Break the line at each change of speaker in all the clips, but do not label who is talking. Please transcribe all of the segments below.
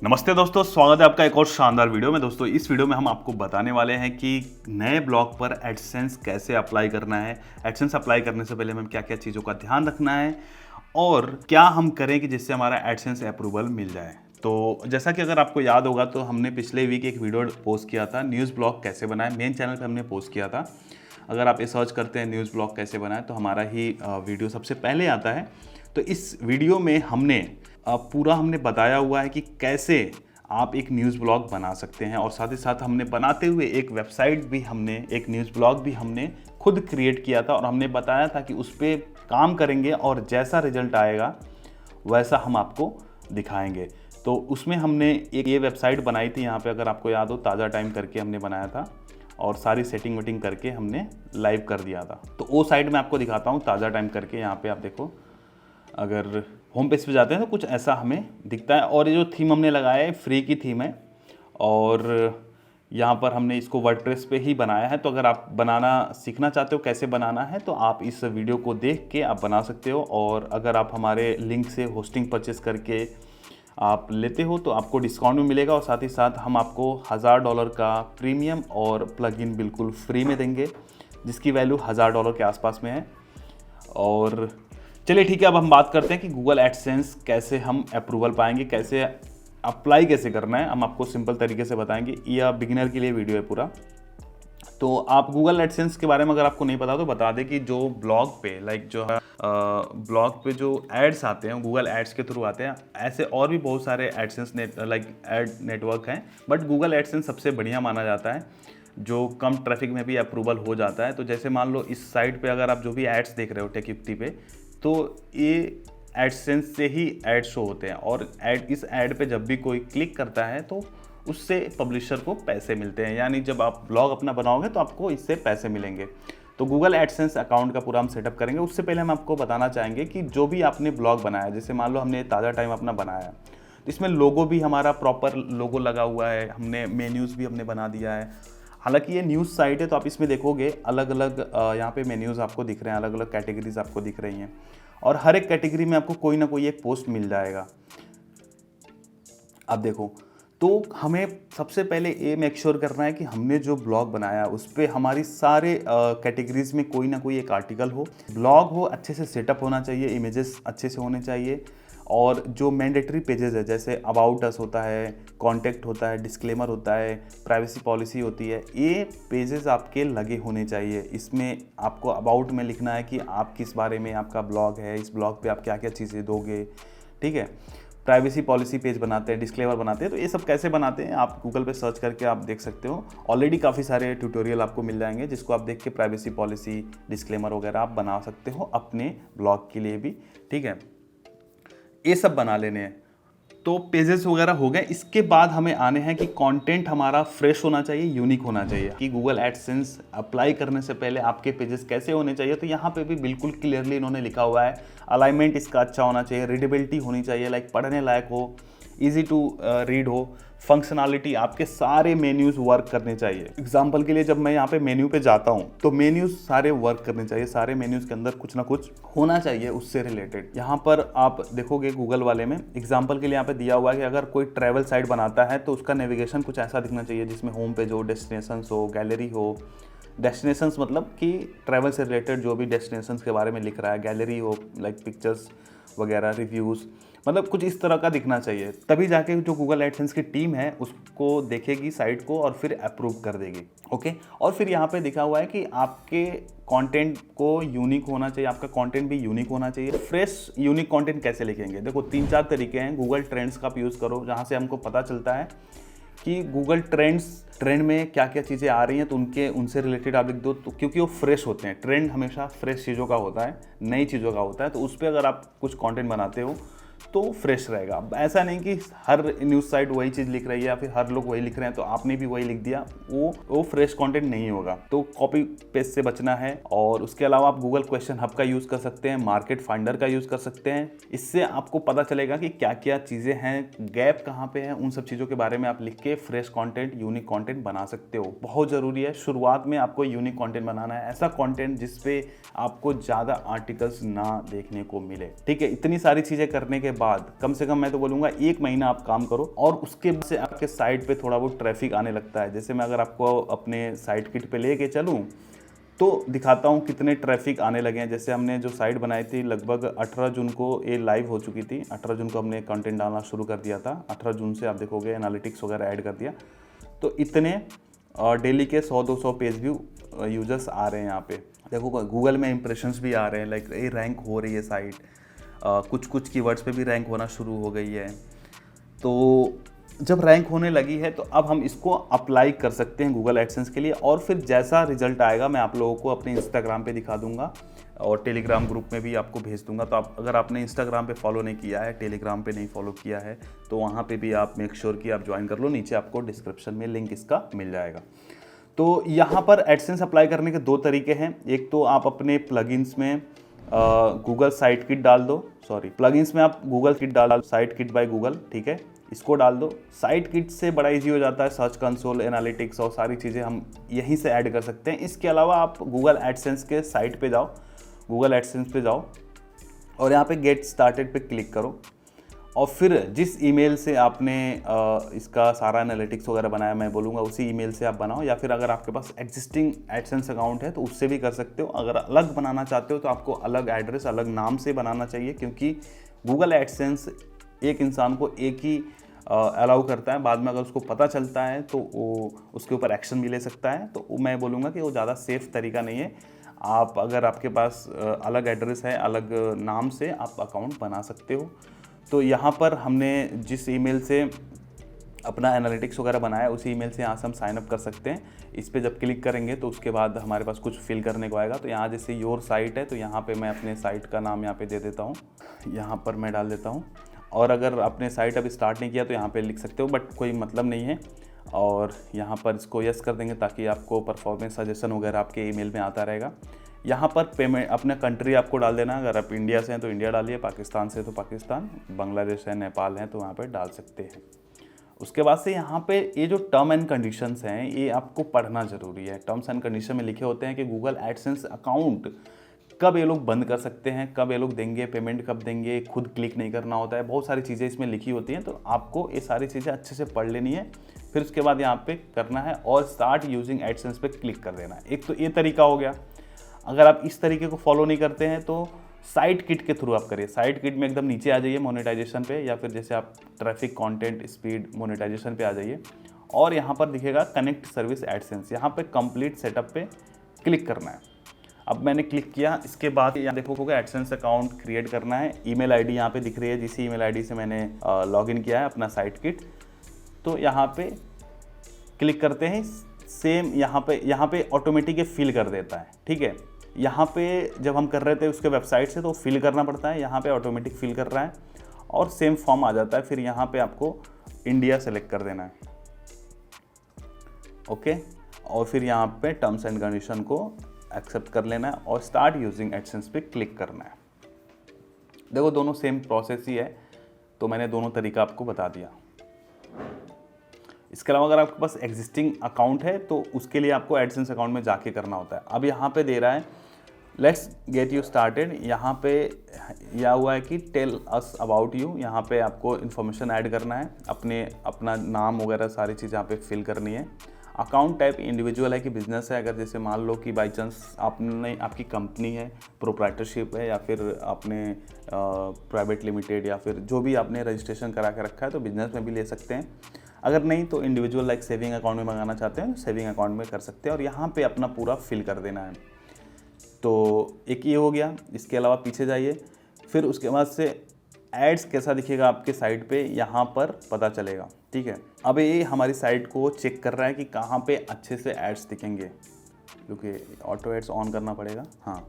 नमस्ते दोस्तों, स्वागत है आपका एक और शानदार वीडियो में। दोस्तों इस वीडियो में हम आपको बताने वाले हैं कि नए ब्लॉग पर एडसेंस कैसे अप्लाई करना है। एडसेंस अप्लाई करने से पहले हमें क्या क्या चीज़ों का ध्यान रखना है और क्या हम करें कि जिससे हमारा एडसेंस अप्रूवल मिल जाए। तो जैसा कि अगर आपको याद होगा तो हमने पिछले वीक एक वीडियो पोस्ट किया था, न्यूज़ ब्लॉग कैसे बनाएं, मेन चैनल पर हमने पोस्ट किया था। अगर आप ये सर्च करते हैं न्यूज़ ब्लॉग कैसे बनाएं तो हमारा ही वीडियो सबसे पहले आता है। तो इस वीडियो में हमने बताया हुआ है कि कैसे आप एक न्यूज़ ब्लॉग बना सकते हैं, और साथ ही साथ हमने बनाते हुए एक न्यूज़ ब्लॉग भी हमने खुद क्रिएट किया था और हमने बताया था कि उस पर काम करेंगे और जैसा रिजल्ट आएगा वैसा हम आपको दिखाएंगे। तो उसमें हमने एक ये वेबसाइट बनाई थी, यहाँ पे अगर आपको याद हो ताज़ा टाइम करके हमने बनाया था और सारी सेटिंग वेटिंग करके हमने लाइव कर दिया था। तो वो साइट में आपको दिखाता हूँ, ताज़ा टाइम करके। यहाँ पे आप देखो, अगर होम पेज पे जाते हैं तो कुछ ऐसा हमें दिखता है। और ये जो थीम हमने लगाया है फ्री की थीम है और यहाँ पर हमने इसको वर्डप्रेस पे ही बनाया है। तो अगर आप बनाना सीखना चाहते हो कैसे बनाना है तो आप इस वीडियो को देख के आप बना सकते हो। और अगर आप हमारे लिंक से होस्टिंग परचेस करके आप लेते हो तो आपको डिस्काउंट भी मिलेगा, और साथ ही साथ हम आपको $1000 का प्रीमियम और प्लगइन बिल्कुल फ्री में देंगे, जिसकी वैल्यू $1000 के आसपास में है। और चलिए ठीक है, अब हम बात करते हैं कि गूगल एडसेंस कैसे हम अप्रूवल पाएंगे, कैसे अप्लाई कैसे करना है। हम आपको सिंपल तरीके से बताएंगे, यह बिगिनर के लिए वीडियो है पूरा। तो आप गूगल एडसेंस के बारे में अगर आपको नहीं पता तो बता दें कि जो ब्लॉग पे ब्लॉग पे जो एड्स आते हैं गूगल एड्स के थ्रू आते हैं। ऐसे और भी बहुत सारे एडसेंस एड नेटवर्क हैं, बट गूगल एडसेंस सबसे बढ़िया माना जाता है, जो कम ट्रैफिक में भी अप्रूवल हो जाता है। तो जैसे मान लो इस साइट पे अगर आप जो भी एड्स देख रहे हो टेक50 पे, तो ये एडसेंस से ही ऐड शो होते हैं, और इस ऐड पे जब भी कोई क्लिक करता है तो उससे पब्लिशर को पैसे मिलते हैं। यानी जब आप ब्लॉग अपना बनाओगे तो आपको इससे पैसे मिलेंगे। तो गूगल एडसेंस अकाउंट का पूरा हम सेटअप करेंगे। उससे पहले हम आपको बताना चाहेंगे कि जो भी आपने ब्लॉग बनाया, जैसे मान लो हमने ताज़ा टाइम अपना बनाया, तो इसमें लोगो भी हमारा प्रॉपर लोगो लगा हुआ है, हमने मेन्यूज़ भी हमने बना दिया है। हालांकि ये न्यूज़ साइट है तो आप इसमें देखोगे अलग अलग यहाँ पे मेन्यूज़ आपको दिख रहे हैं, अलग अलग कैटेगरीज आपको दिख रही हैं, और हर एक कैटेगरी में आपको कोई ना कोई एक पोस्ट मिल जाएगा। अब देखो, तो हमें सबसे पहले ये मेक श्योर करना है कि हमने जो ब्लॉग बनाया उस पर हमारी सारे कैटेगरीज में कोई ना कोई एक आर्टिकल हो, ब्लॉग हो, अच्छे से सेटअप होना चाहिए, इमेजेस अच्छे से होने चाहिए, और जो मैंडेटरी पेजेस है जैसे अबाउट अस होता है, कॉन्टैक्ट होता है, डिस्क्लेमर होता है, प्राइवेसी पॉलिसी होती है, ये पेजेस आपके लगे होने चाहिए। इसमें आपको अबाउट में लिखना है कि आप किस बारे में आपका ब्लॉग है, इस ब्लॉग पे आप क्या क्या चीज़ें दोगे, ठीक है। प्राइवेसी पॉलिसी पेज बनाते हैं, डिस्क्लेमर बनाते हैं, तो ये सब कैसे बनाते हैं आप गूगल पे सर्च करके आप देख सकते हो। ऑलरेडी काफ़ी सारे ट्यूटोरियल आपको मिल जाएंगे जिसको आप देख के प्राइवेसी पॉलिसी, डिस्क्लेमर वगैरह आप बना सकते हो अपने ब्लॉग के लिए भी, ठीक है। ये सब बना लेने हैं। तो पेजेस वगैरह हो गए। इसके बाद हमें आने हैं कि कंटेंट हमारा फ्रेश होना चाहिए, यूनिक होना चाहिए। कि गूगल एडसेंस अप्लाई करने से पहले आपके पेजेस कैसे होने चाहिए, तो यहाँ पे भी बिल्कुल क्लियरली इन्होंने लिखा हुआ है। अलाइनमेंट इसका अच्छा होना चाहिए, रीडेबिलिटी होनी चाहिए, लाइक पढ़ने लायक हो, ईजी टू रीड हो, फंक्शनलिटी, आपके सारे मेन्यूज़ वर्क करने चाहिए। एग्जाम्पल के लिए जब मैं यहाँ पे मेन्यू पे जाता हूँ तो मेन्यूज़ सारे वर्क करने चाहिए, सारे मेन्यूज़ के अंदर कुछ ना कुछ होना चाहिए उससे रिलेटेड। यहाँ पर आप देखोगे गूगल वाले में एग्जाम्पल के लिए यहाँ पे दिया हुआ है कि अगर कोई ट्रैवल साइट बनाता है तो उसका नेविगेशन कुछ ऐसा दिखना चाहिए जिसमें होम पेज हो, डेस्टिनेशंस हो, गैलरी हो। डेस्टिनेशंस मतलब कि ट्रैवल से रिलेटेड जो भी डेस्टिनेशंस के बारे में लिख रहा है, गैलरी हो लाइक पिक्चर्स वगैरह, रिव्यूज़, मतलब कुछ इस तरह का दिखना चाहिए। तभी जाके जो गूगल एडसेंस की टीम है उसको देखेगी साइट को और फिर अप्रूव कर देगी, ओके। और फिर यहाँ पे लिखा हुआ है कि आपके कंटेंट को यूनिक होना चाहिए, आपका कंटेंट भी यूनिक होना चाहिए। फ्रेश यूनिक कंटेंट कैसे लिखेंगे, देखो 3-4 तरीके हैं। गूगल ट्रेंड्स का आप यूज़ करो, जहाँ से हमको पता चलता है कि गूगल ट्रेंड में क्या क्या चीज़ें आ रही हैं, तो उनसे रिलेटेड आप लिख दो, तो क्योंकि वो फ्रेश होते हैं। ट्रेंड हमेशा फ्रेश चीज़ों का होता है, नई चीज़ों का होता है, तो उस पर अगर आप कुछ कंटेंट बनाते हो तो फ्रेश रहेगा। ऐसा नहीं कि हर न्यूज़ साइट वही चीज़ लिख रही है या फिर हर लोग वही लिख रहे हैं तो आपने भी वही लिख दिया, वो फ्रेश कंटेंट नहीं होगा। तो कॉपी पेस्ट से बचना है। और उसके अलावा आप गूगल क्वेश्चन हब का यूज़ कर सकते हैं, मार्केट फाइंडर का यूज़ कर सकते हैं। इससे आपको पता चलेगा कि क्या क्या चीज़ें हैं, गैप कहाँ पे है, उन सब चीज़ों के बारे में आप लिख के फ्रेश कंटेंट, यूनिक कंटेंट बना सकते हो। बहुत ज़रूरी है शुरुआत में आपको यूनिक कंटेंट बनाना है, ऐसा कंटेंट जिसपे आपको ज़्यादा आर्टिकल्स ना देखने को मिले, ठीक है। इतनी सारी चीज़ें करने के के बाद कम से कम मैं तो बोलूँगा 1 महीना आप काम करो, और उसके बाद से आपके साइट पे थोड़ा बहुत ट्रैफिक आने लगता है। जैसे मैं अगर आपको अपने साइट किट पे लेके चलूँ तो दिखाता हूँ कितने ट्रैफिक आने लगे हैं। जैसे हमने जो साइट बनाई थी लगभग 18 जून को ये लाइव हो चुकी थी। 18 जून को हमने कंटेंट डालना शुरू कर दिया था। 18 जून से आप देखोगे एनालिटिक्स वगैरह ऐड कर दिया, तो इतने डेली के 100-200 पेज व्यू यूजर्स आ रहे हैं यहाँ पे। देखो गूगल में इंप्रेशंस भी आ रहे हैं, लाइक ये रैंक हो रही है साइट, कुछ कुछ कीवर्ड्स पे भी रैंक होना शुरू हो गई है। तो जब रैंक होने लगी है तो अब हम इसको अप्लाई कर सकते हैं गूगल एडसेंस के लिए, और फिर जैसा रिजल्ट आएगा मैं आप लोगों को अपने इंस्टाग्राम पे दिखा दूंगा और टेलीग्राम ग्रुप में भी आपको भेज दूंगा। तो आप अगर आपने इंस्टाग्राम पे फॉलो नहीं किया है, टेलीग्राम पे नहीं फॉलो किया है, तो वहाँ पे भी आप मेक श्योर कि आप ज्वाइन कर लो। नीचे आपको डिस्क्रिप्शन में लिंक इसका मिल जाएगा। तो यहाँ पर एडसेंस अप्लाई करने के 2 तरीके हैं। एक तो आप अपने प्लगइन्स में गूगल साइट किट डाल दो, प्लगइन्स में आप गूगल किट डाल, साइट किट बाय गूगल, ठीक है, इसको डाल दो। साइट किट से बड़ा इजी हो जाता है, सर्च कंसोल, एनालिटिक्स और सारी चीज़ें हम यहीं से ऐड कर सकते हैं। इसके अलावा आप गूगल एडसेंस के साइट पे जाओ, गूगल एडसेंस पे जाओ और यहाँ पे गेट स्टार्टेड पे क्लिक करो, और फिर जिस ईमेल से आपने इसका सारा एनालिटिक्स वगैरह बनाया, मैं बोलूँगा उसी ईमेल से आप बनाओ, या फिर अगर आपके पास एग्जिस्टिंग एडसेंस अकाउंट है तो उससे भी कर सकते हो। अगर अलग बनाना चाहते हो तो आपको अलग एड्रेस, अलग नाम से बनाना चाहिए, क्योंकि गूगल एडसेंस एक इंसान को एक ही अलाउ करता है। बाद में अगर उसको पता चलता है तो वो उसके ऊपर एक्शन भी ले सकता है। तो मैं बोलूँगा कि वो ज़्यादा सेफ़ तरीका नहीं है। आप अगर आपके पास अलग एड्रेस है, अलग नाम से आप अकाउंट बना सकते हो। तो यहाँ पर हमने जिस ईमेल से अपना एनालिटिक्स वगैरह बनाया उसी ईमेल से यहाँ से हम साइन अप कर सकते हैं। इस पर जब क्लिक करेंगे तो उसके बाद हमारे पास कुछ फिल करने को आएगा। तो यहाँ जैसे योर साइट है, तो यहाँ पे मैं अपने साइट का नाम यहाँ पे दे देता हूँ, यहाँ पर मैं डाल देता हूँ। और अगर आपने साइट अभी स्टार्ट नहीं किया तो यहाँ पे लिख सकते हो, बट कोई मतलब नहीं है। और यहाँ पर इसको यस कर देंगे ताकि आपको परफॉर्मेंस सजेशन वगैरह आपके ईमेल में आता रहेगा। यहाँ पर पेमेंट अपना कंट्री आपको डाल देना। अगर आप इंडिया से हैं तो इंडिया डालिए, पाकिस्तान से तो पाकिस्तान, बांग्लादेश है, नेपाल है तो वहाँ पर डाल सकते हैं। उसके बाद से यहाँ पे ये जो टर्म एंड कंडीशंस हैं ये आपको पढ़ना ज़रूरी है। टर्म्स एंड कंडीशन में लिखे होते हैं कि गूगल एडसेंस अकाउंट कब ये लोग बंद कर सकते हैं, कब ये लोग देंगे, पेमेंट कब देंगे, खुद क्लिक नहीं करना होता है, बहुत सारी चीज़ें इसमें लिखी होती हैं। तो आपको ये सारी चीज़ें अच्छे से पढ़ लेनी है। फिर उसके बाद यहाँ पे करना है और स्टार्ट यूजिंग एडसेंस पे क्लिक कर देना है। एक तो ये तरीका हो गया। अगर आप इस तरीके को फॉलो नहीं करते हैं तो साइट किट के थ्रू आप करिए। साइट किट में एकदम नीचे आ जाइए मोनेटाइजेशन पे, या फिर जैसे आप ट्रैफिक, कंटेंट, स्पीड, मोनेटाइजेशन पे आ जाइए और यहाँ पर दिखेगा कनेक्ट सर्विस एडसेंस। यहाँ पे कंप्लीट सेटअप पे क्लिक करना है। अब मैंने क्लिक किया, इसके बाद यहाँ देखोगे एडसेंस अकाउंट क्रिएट करना है। ईमेल आईडी यहाँ पे दिख रही है, जिस ईमेल आईडी से मैंने लॉगिन किया है अपना साइट किट। तो यहाँ पे क्लिक करते हैं, सेम यहाँ पे ऑटोमेटिक फिल कर देता है, ठीक है। यहाँ पे जब हम कर रहे थे उसके वेबसाइट से तो फिल करना पड़ता है, यहाँ पे ऑटोमेटिक फिल कर रहा है और सेम फॉर्म आ जाता है। फिर यहाँ पे आपको इंडिया सेलेक्ट कर देना है, ओके। और फिर यहाँ पे टर्म्स एंड कंडीशन को एक्सेप्ट कर लेना है और स्टार्ट यूजिंग एडसेंस पे क्लिक करना है। देखो दोनों सेम प्रोसेस ही है, तो मैंने दोनों तरीका आपको बता दिया। इसके अलावा अगर आपके पास एग्जिस्टिंग अकाउंट है तो उसके लिए आपको एडसेंस अकाउंट में जाके करना होता है। अब यहाँ पे दे रहा है लेट्स गेट यू स्टार्टेड। यहाँ पे यह हुआ है कि टेल अस अबाउट यू। यहाँ पे आपको इन्फॉर्मेशन ऐड करना है, अपना नाम वगैरह सारी चीज़ यहाँ पे फिल करनी है। अकाउंट टाइप इंडिविजुअल है कि बिजनेस है। अगर जैसे मान लो कि बाई चांस आपकी कंपनी है, प्रोप्राइटरशिप है, या फिर आपने प्राइवेट लिमिटेड या फिर जो भी आपने रजिस्ट्रेशन करा के रखा है तो बिजनेस में भी ले सकते हैं। अगर नहीं तो इंडिविजुअल लाइक सेविंग अकाउंट में मंगाना चाहते हैं तो सेविंग अकाउंट में कर सकते हैं और यहाँ पे अपना पूरा फिल कर देना है। तो एक ये हो गया। इसके अलावा पीछे जाइए, फिर उसके बाद से एड्स कैसा दिखेगा आपके साइट पे यहाँ पर पता चलेगा, ठीक है। अब ये हमारी साइट को चेक कर रहा है कि कहाँ पे अच्छे से एड्स दिखेंगे, क्योंकि ऑटो एड्स ऑन करना पड़ेगा। हाँ,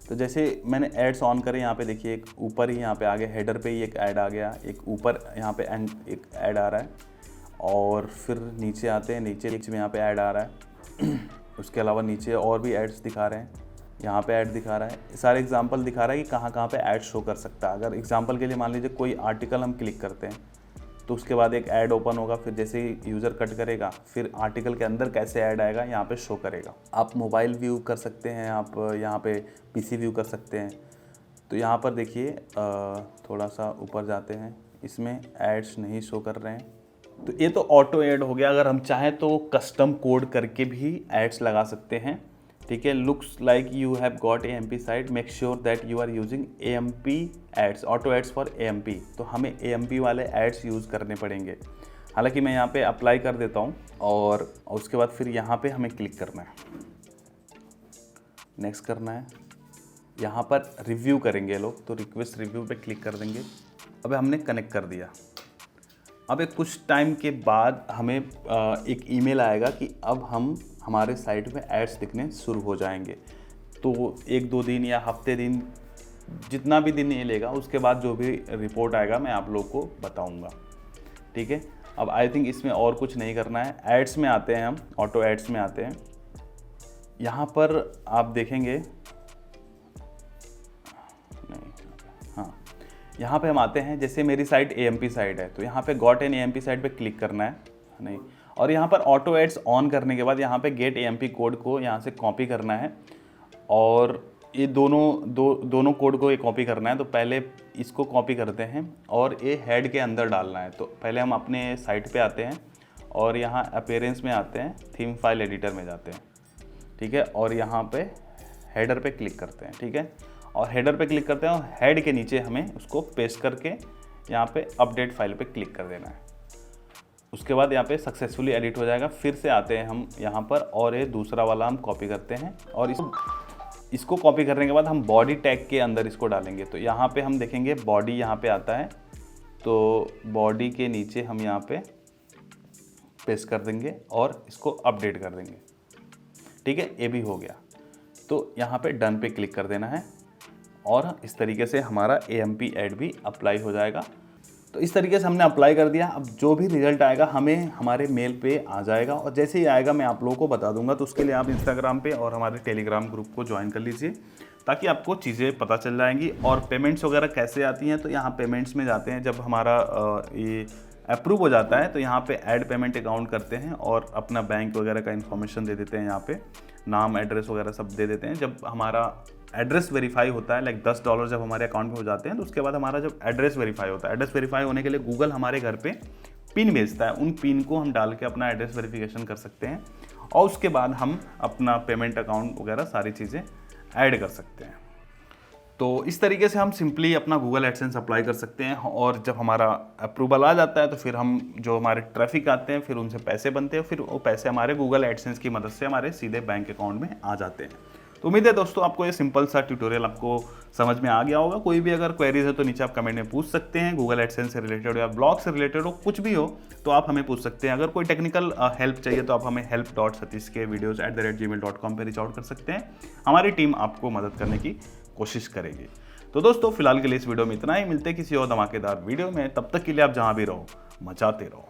तो जैसे मैंने एड्स ऑन करे, यहाँ पे देखिए एक ऊपर ही यहाँ पे आगे हेडर पे ही एक ऐड आ गया, एक ऊपर यहाँ पे एक ऐड आ रहा है और फिर नीचे आते हैं, नीचे में यहाँ पे ऐड आ रहा है। उसके अलावा नीचे और भी एड्स दिखा रहे हैं, यहाँ पे ऐड दिखा रहा है। सारे एग्जांपल दिखा रहा है कि कहाँ पे ऐड शो कर सकता है। अगर एग्जांपल के लिए मान लीजिए कोई आर्टिकल हम क्लिक करते हैं तो उसके बाद एक ऐड ओपन होगा, फिर जैसे ही यूज़र कट करेगा फिर आर्टिकल के अंदर कैसे ऐड आएगा यहाँ पे शो करेगा। आप मोबाइल व्यू कर सकते हैं, आप यहाँ पे पीसी व्यू कर सकते हैं। तो यहाँ पर देखिए थोड़ा सा ऊपर जाते हैं, इसमें एड्स नहीं शो कर रहे हैं। तो ये तो ऑटो ऐड हो गया। अगर हम चाहें तो कस्टम कोड करके भी एड्स लगा सकते हैं, ठीक है। Looks like you have got AMP site, make sure that you are using AMP ads, auto ads for AMP। तो हमें AMP वाले एड्स यूज़ करने पड़ेंगे। हालांकि मैं यहाँ पे अप्लाई कर देता हूँ और उसके बाद फिर यहाँ पे हमें क्लिक करना है, नेक्स्ट करना है। यहाँ पर रिव्यू करेंगे लोग, तो रिक्वेस्ट रिव्यू पे क्लिक कर देंगे। अब हमने कनेक्ट कर दिया। अब एक कुछ टाइम के बाद हमें एक ईमेल आएगा कि अब हमारे साइट पे एड्स दिखने शुरू हो जाएंगे। तो 1-2 दिन या हफ्ते दिन, जितना भी दिन ये लेगा, उसके बाद जो भी रिपोर्ट आएगा मैं आप लोग को बताऊंगा, ठीक है। अब आई थिंक इसमें और कुछ नहीं करना है। एड्स में आते हैं, हम ऑटो एड्स में आते हैं। यहाँ पर आप देखेंगे, नहीं, हाँ, यहाँ पे हम आते हैं। जैसे मेरी साइट AMP साइट है, तो यहाँ पे गॉट एन AMP साइट पे क्लिक करना है, नहीं, और यहाँ पर ऑटो एड्स ऑन करने के बाद यहाँ पे गेट AMP कोड को यहाँ से कॉपी करना है, और ये दोनों कोड को ये कॉपी करना है। तो पहले इसको कॉपी करते हैं और ये हेड के अंदर डालना है। तो पहले हम अपने साइट पे आते हैं और यहाँ अपीयरेंस में आते हैं, थीम फाइल एडिटर में जाते हैं, ठीक है, और यहाँ पे हेडर पे क्लिक करते हैं, ठीक है, और हेडर पे क्लिक करते हैं और हेड के नीचे हमें उसको पेस्ट करके यहाँ पे अपडेट फाइल पे क्लिक कर देना है। उसके बाद यहाँ पे सक्सेसफुली एडिट हो जाएगा। फिर से आते हैं हम यहाँ पर और ये दूसरा वाला हम कॉपी करते हैं, और इसको कॉपी करने के बाद हम बॉडी टैग के अंदर इसको डालेंगे। तो यहाँ पे हम देखेंगे बॉडी यहाँ पे आता है, तो बॉडी के नीचे हम यहाँ पे पेस्ट कर देंगे और इसको अपडेट कर देंगे, ठीक है। ये भी हो गया। तो यहाँ पे डन पे क्लिक कर देना है और इस तरीके से हमारा AMP ऐड भी अप्लाई हो जाएगा। तो इस तरीके से हमने अप्लाई कर दिया। अब जो भी रिजल्ट आएगा हमें हमारे मेल पे आ जाएगा, और जैसे ही आएगा मैं आप लोगों को बता दूंगा। तो उसके लिए आप इंस्टाग्राम पे और हमारे टेलीग्राम ग्रुप को ज्वाइन कर लीजिए, ताकि आपको चीज़ें पता चल जाएंगी। और पेमेंट्स वगैरह कैसे आती हैं, तो यहाँ पेमेंट्स में जाते हैं। जब हमारा ये अप्रूव हो जाता है तो यहाँ पे ऐड पेमेंट अकाउंट करते हैं और अपना बैंक वगैरह का इन्फॉर्मेशन दे देते हैं। यहाँ पे नाम, एड्रेस वगैरह सब दे देते हैं। जब हमारा एड्रेस वेरीफाई होता है, लाइक $10 जब हमारे अकाउंट में हो जाते हैं, तो उसके बाद हमारा जब एड्रेस वेरीफाई होता है, एड्रेस वेरीफाई होने के लिए गूगल हमारे घर पे पिन भेजता है। उन पिन को हम डाल के अपना एड्रेस वेरिफिकेशन कर सकते हैं, और उसके बाद हम अपना पेमेंट अकाउंट वगैरह सारी चीज़ें ऐड कर सकते हैं। तो इस तरीके से हम सिंपली अपना गूगल एडसेंस अप्लाई कर सकते हैं। और जब हमारा अप्रूवल आ जाता है तो फिर हम जो हमारे ट्रैफिक आते हैं, फिर उनसे पैसे बनते हैं, फिर वो पैसे हमारे गूगल एडसेंस की मदद से हमारे सीधे बैंक अकाउंट में आ जाते हैं। तो उम्मीद है दोस्तों आपको ये सिंपल सा ट्यूटोरियल आपको समझ में आ गया होगा। कोई भी अगर क्वेरीज है तो नीचे आप कमेंट में पूछ सकते हैं। गूगल एडसेंस से रिलेटेड हो या ब्लॉग से रिलेटेड हो, कुछ भी हो तो आप हमें पूछ सकते हैं। अगर कोई टेक्निकल हेल्प चाहिए तो आप हमें help.satish@gmail.com पर रीच आउट कर सकते हैं। हमारी टीम आपको मदद करने की कोशिश करेगी। तो दोस्तों फिलहाल के लिए इस वीडियो में इतना ही। मिलते हैं किसी और धमाकेदार वीडियो में। तब तक के लिए आप जहाँ भी रहो, मचाते रहो।